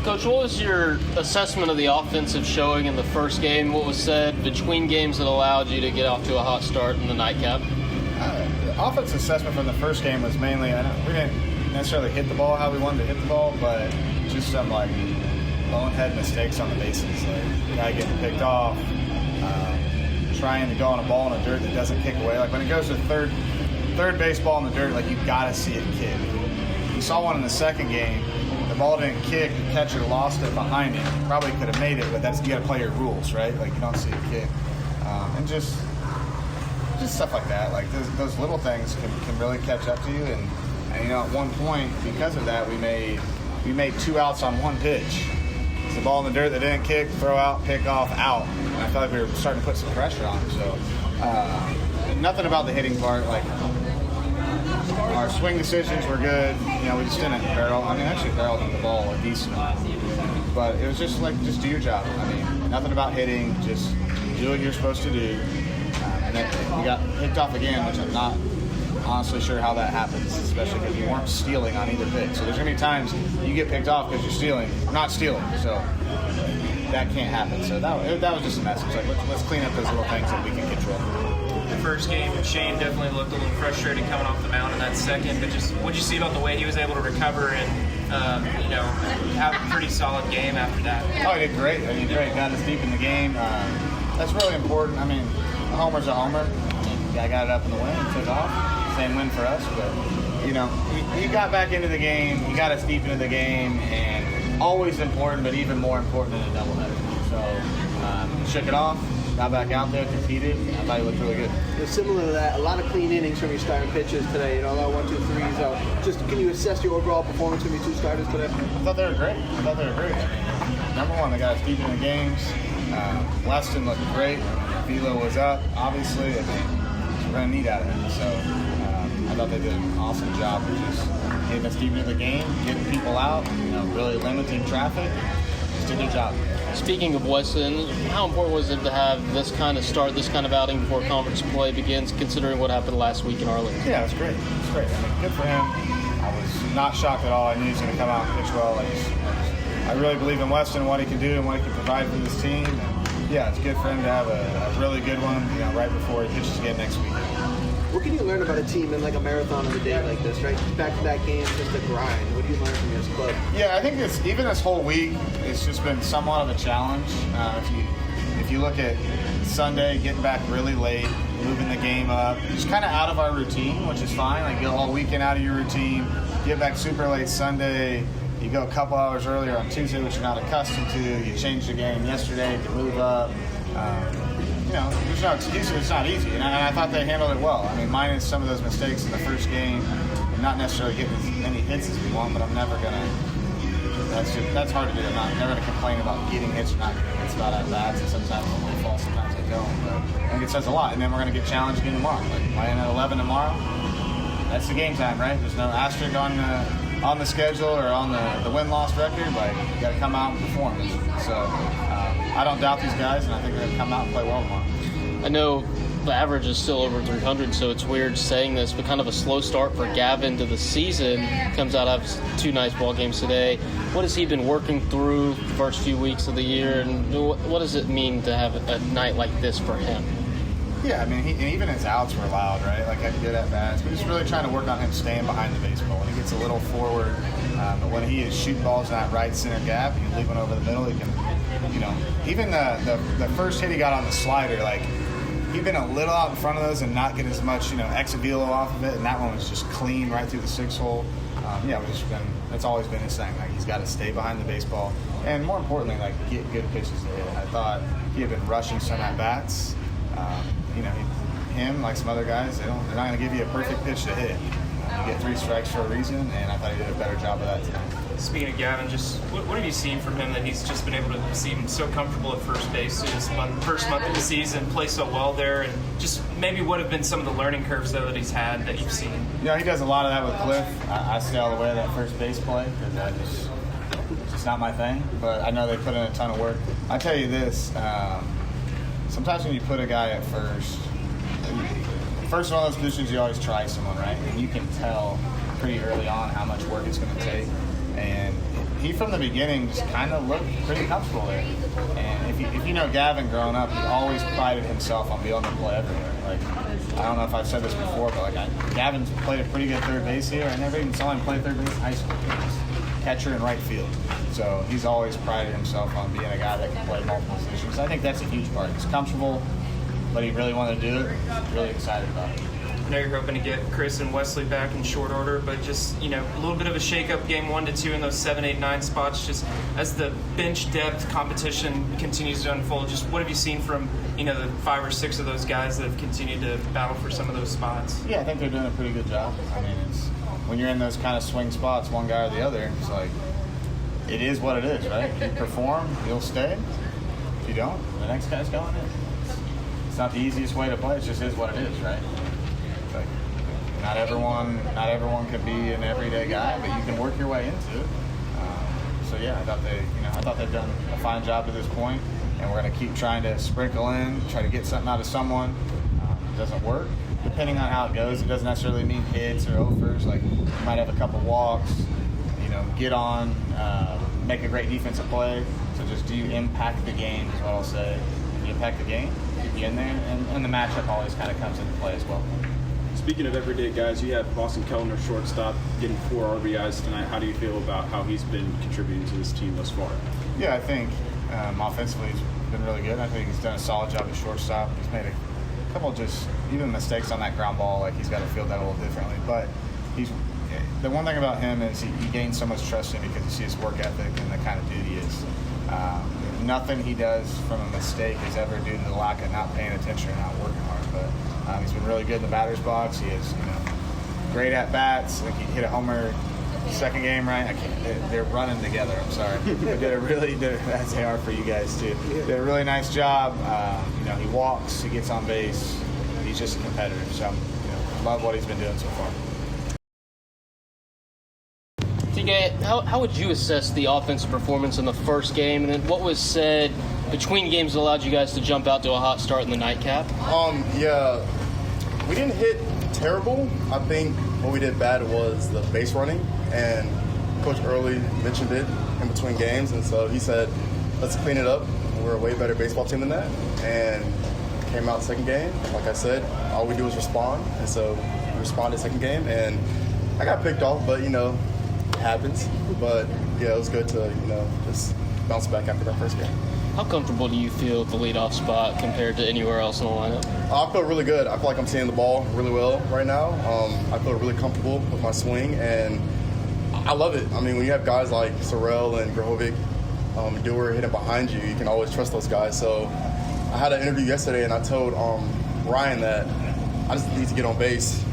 Coach, what was your assessment of the offensive showing in the first game? What was said between games that allowed you to get off to a hot start in the nightcap? The offensive assessment from the first game was mainly, we didn't necessarily hit the ball how we wanted to hit the ball, but just some bonehead mistakes on the bases. Like guy getting picked off, trying to go on a ball in the dirt that doesn't kick away. Like when it goes to third base ball in the dirt, like you gotta see it kick. You saw one in the second game. The ball didn't kick, the catcher lost it behind him. Probably could have made it, but you got to play your rules, right? Like you don't see it kick, and just stuff like that. Like those little things can really catch up to you. And at one point, because of that, we made 2 outs on 1 pitch. It's the ball in the dirt that didn't kick, throw out, pick off, out. And I felt like we were starting to put some pressure on him. So nothing about the hitting part. Like our swing decisions were good. We just didn't barrel. Actually barreled the ball a decent amount. But it was just do your job. Nothing about hitting. Just do what you're supposed to do. And then we got picked off again, which I'm not honestly sure how that happens, especially because you weren't stealing on either pitch. So there's going to be times you get picked off because you're stealing. I'm not stealing. So that can't happen. So that was just a message. Like let's clean up those little things that we can control. The first game, Shane definitely looked a little frustrated coming off the mound in that second, but just what'd you see about the way he was able to recover and have a pretty solid game after that? Oh, he did great. Got us deep in the game. That's really important. A homer's a homer. I got it up in the win and took off. Same win for us, but he got back into the game. He got us deep into the game, and always important, but even more important in a doubleheader. So shook it off. Got back out there, competed. I thought he looked really good. Similar to that, a lot of clean innings from your starting pitchers today. A lot of 1, 2, 3s. Just can you assess your overall performance from your 2 starters today? I thought they were great. Number one, they got us deep in the games. Weston looked great. Velo was up, obviously. We're going to need out of him. So I thought they did an awesome job of just getting us deep into the game, getting people out, really limiting traffic. Just did their job. Speaking of Weston, how important was it to have this kind of start, this kind of outing before conference play begins, considering what happened last week in Earley? Yeah, it was great. Good for him. I was not shocked at all. I knew he was going to come out and pitch well. I really believe in Weston and what he can do and what he can provide for this team. And yeah, it's good for him to have a really good one, right before he pitches again next week. What can you learn about a team in a marathon of a day like this, right? Back-to-back games, just a grind. What do you learn from this club? Yeah, I think even this whole week, it's just been somewhat of a challenge. If you look at Sunday, getting back really late, moving the game up, just kind of out of our routine, which is fine. Like get all weekend out of your routine, get back super late Sunday. You go a couple hours earlier on Tuesday, which you're not accustomed to. You changed the game yesterday to move up. There's no excuses. It's not easy, and I thought they handled it well. Minus some of those mistakes in the first game, and not necessarily getting as many hits as we want. But I'm never gonna. That's hard to do. I'm never gonna complain about getting hits or not getting hits about at bats, and sometimes they fall, sometimes they don't. But I think it says a lot. And then we're gonna get challenged again tomorrow. Playing at 11 tomorrow. That's the game time, right? There's no asterisk on the schedule or on the win-loss record. You got to come out and perform. So I don't doubt these guys, and I think they're going to come out and play well tomorrow. I know the average is still over 300, so it's weird saying this, but kind of a slow start for Gavin to the season. Comes out of 2 nice ball games today. What has he been working through the first few weeks of the year, and what does it mean to have a night like this for him? Yeah, even his outs were loud, right? Had good at bats. We're just really trying to work on him staying behind the baseball. When he gets a little forward, but when he is shooting balls in that right center gap, you leave one over the middle. He can, even the first hit he got on the slider, he'd been a little out in front of those and not get as much, exit velo off of it, and that one was just clean right through the 6-hole. That's always been his thing. He's got to stay behind the baseball, and more importantly, get good pitches to hit. I thought he had been rushing some at bats. Him, like some other guys, they're not going to give you a perfect pitch to hit. You get 3 strikes for a reason, and I thought he did a better job of that today. Speaking of Gavin, just what have you seen from him that he's just been able to seem so comfortable at first base his first month of the season, play so well there, and just maybe what have been some of the learning curves, though, that he's had that you've seen? He does a lot of that with Cliff. I stay all the way to that first base play because it's just not my thing, but I know they put in a ton of work. I tell you this, sometimes when you put a guy at first one of those positions, you always try someone, right? And you can tell pretty early on how much work it's going to take. And he from the beginning just kind of looked pretty comfortable there. And if you know Gavin growing up, he always prided himself on being able to play everywhere. Like, I don't know if I've said this before, but like Gavin's played a pretty good third base here. I never even saw him play third base in high school. He was catcher and right field. So he's always prided himself on being a guy that can play multiple positions. I think that's a huge part. He's comfortable, but he really wanted to do it. Really excited about it. I know you're hoping to get Chris and Wesley back in short order, but just, a little bit of a shake-up game 1 to 2 in those 7, 8, 9 spots. Just as the bench depth competition continues to unfold, just what have you seen from, the 5 or 6 of those guys that have continued to battle for some of those spots? Yeah, I think they're doing a pretty good job. I mean, it's when you're in those kind of swing spots, one guy or the other, it's like, it is what it is, right? You perform, you'll stay. If you don't, the next guy's going in. It's not the easiest way to play. It just is what it is, right? Like, not everyone can be an everyday guy, but you can work your way into it. So yeah, I thought they've done a fine job to this point, and we're going to keep trying to sprinkle in, try to get something out of someone. It doesn't work. Depending on how it goes, it doesn't necessarily mean hits or offers. Like, you might have a couple walks, get on, make a great defensive play. So just do you impact the game is what I'll say. You impact the game, keep you in there, and the matchup always kind of comes into play as well. Speaking of everyday guys, you have Boston Kellner, shortstop, getting 4 RBIs tonight. How do you feel about how he's been contributing to this team thus far? Yeah, I think offensively he's been really good. I think he's done a solid job at shortstop. He's made a couple just even mistakes on that ground ball. Like, he's got to field that a little differently. But the one thing about him is he gains so much trust in because you see his work ethic and the kind of dude he is. Nothing he does from a mistake is ever due to the lack of not paying attention or not working hard. But he's been really good in the batter's box. He is, great at bats. Like, he hit a homer second game, right? They're running together. I'm sorry. They did as they are for you guys too. Did a really nice job. He walks. He gets on base. He's just a competitor. So, love what he's been doing so far. TK, how would you assess the offensive performance in the first game, and then what was said between games that allowed you guys to jump out to a hot start in the nightcap? Yeah, we didn't hit terrible. I think what we did bad was the base running, and Coach Earley mentioned it in between games, and so he said, let's clean it up. We're a way better baseball team than that, and came out second game. Like I said, all we do is respond, and so we responded second game, and I got picked off, but, it happens. But, yeah, it was good to, just bounce back after that first game. How comfortable do you feel at the leadoff spot compared to anywhere else in the lineup? I feel really good. I feel like I'm seeing the ball really well right now. I feel really comfortable with my swing, and I love it. I mean, when you have guys like Sorrell and Grahovic, Dewar hitting behind you, you can always trust those guys. So I had an interview yesterday, and I told Ryan that I just need to get on base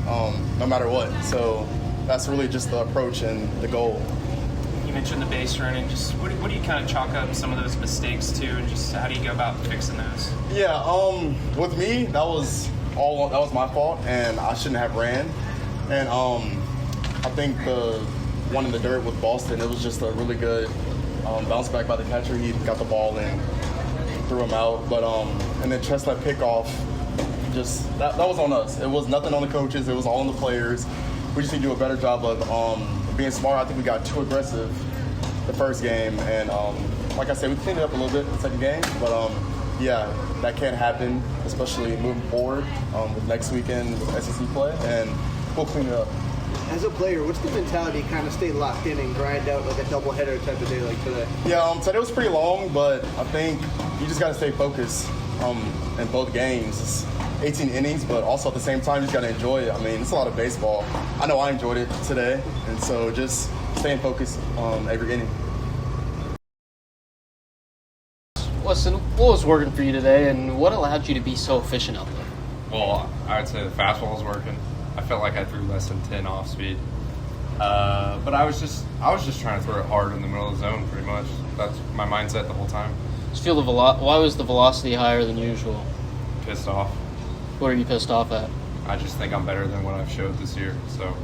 no matter what. So that's really just the approach and the goal. You mentioned the base running. Just what do you kind of chalk up some of those mistakes to, and just how do you go about fixing those? Yeah, with me, that was my fault, and I shouldn't have ran. And I think the one in the dirt with Boston, it was just a really good bounce back by the catcher. He got the ball and threw him out. But and then Chestnut pickoff, just that was on us. It was nothing on the coaches. It was all on the players. We just need to do a better job of being smart. I think we got too aggressive the first game, and like I said, we cleaned it up a little bit the second game. But yeah, that can't happen, especially moving forward with next weekend with SEC play, and we'll clean it up. As a player, what's the mentality to kind of stay locked in and grind out like a doubleheader type of day like today? Yeah, today was pretty long, but I think you just got to stay focused in both games. It's 18 innings, but also at the same time, you just got to enjoy it. I mean, it's a lot of baseball. I know I enjoyed it today, and so just staying focused every inning. Weston, what was working for you today, and what allowed you to be so efficient out there? Well, I would say the fastball was working. I felt like I threw less than 10 off speed. But I was just trying to throw it hard in the middle of the zone, pretty much. That's my mindset the whole time. Why was the velocity higher than usual? Pissed off. What are you pissed off at? I just think I'm better than what I've showed this year, so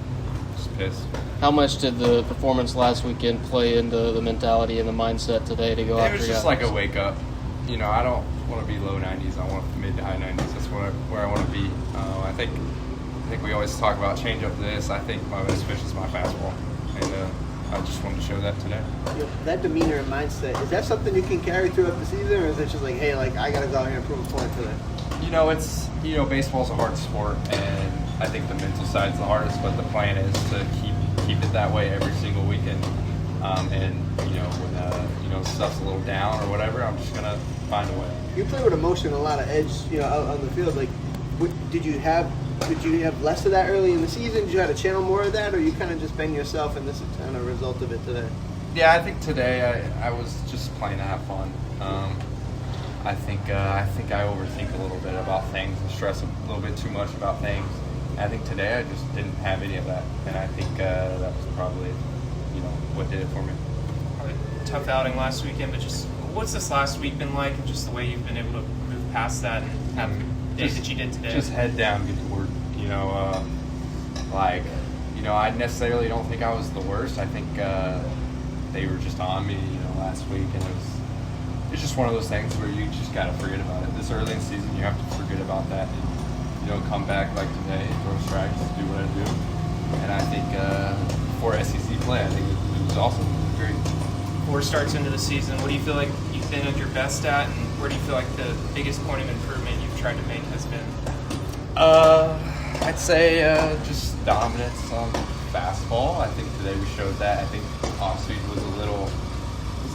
just pissed. How much did the performance last weekend play into the mentality and the mindset today to go after? It was just like a wake up. I don't want to be low 90s. I want mid to high 90s. That's where I want to be. I think we always talk about change up this. I think my best pitch is my fastball, and I just wanted to show that today. That demeanor and mindset, is that something you can carry throughout the season, or is it just like, hey, like I got to go out here and prove a point today? Baseball's a hard sport, and I think the mental side's the hardest, but the plan is to keep it that way every single weekend. When stuff's a little down or whatever, I'm just gonna find a way. You play with emotion, a lot of edge, out on the field. Like, did you have less of that early in the season? Did you have to channel more of that, or you kind of just been yourself, and this is kind of a result of it today? Yeah, I think today I was just playing to have fun. I think I overthink a little bit about things and stress a little bit too much about things. And I think today I just didn't have any of that, and I think that was probably what did it for me. Probably a tough outing last weekend, but just what's this last week been like, and just the way you've been able to move past that and have days that you did today? Just head down, get to work. I necessarily don't think I was the worst. I think they were just on me, last week, and it's just one of those things where you just gotta forget about it. This early in the season, you have to forget about that and come back like today, throw strikes, do what I do. And I think for SEC play, I think it was awesome. It was great. 4 starts into the season, what do you feel like you've been at your best at, and where do you feel like the biggest point of improvement you've tried to make has been? I'd say just dominance on fastball. I think today we showed that. I think off speed was a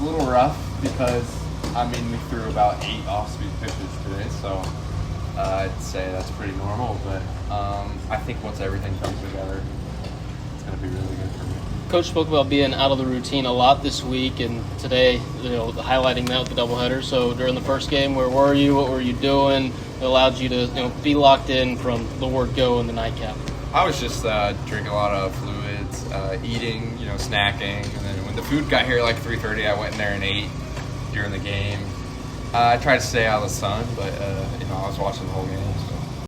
little rough because we threw about 8 off speed pitches today, so I'd say that's pretty normal. But I think once everything comes together, it's going to be really good for me. Coach spoke about being out of the routine a lot this week, and today, highlighting that with the doubleheader. So during the first game, where were you? What were you doing? It allowed you to, be locked in from the word go in the nightcap. I was just drinking a lot of fluids, eating, snacking, and then when the food got here at like 3:30, I went in there and ate during the game. I tried to stay out of the sun, but I was watching the whole game. So.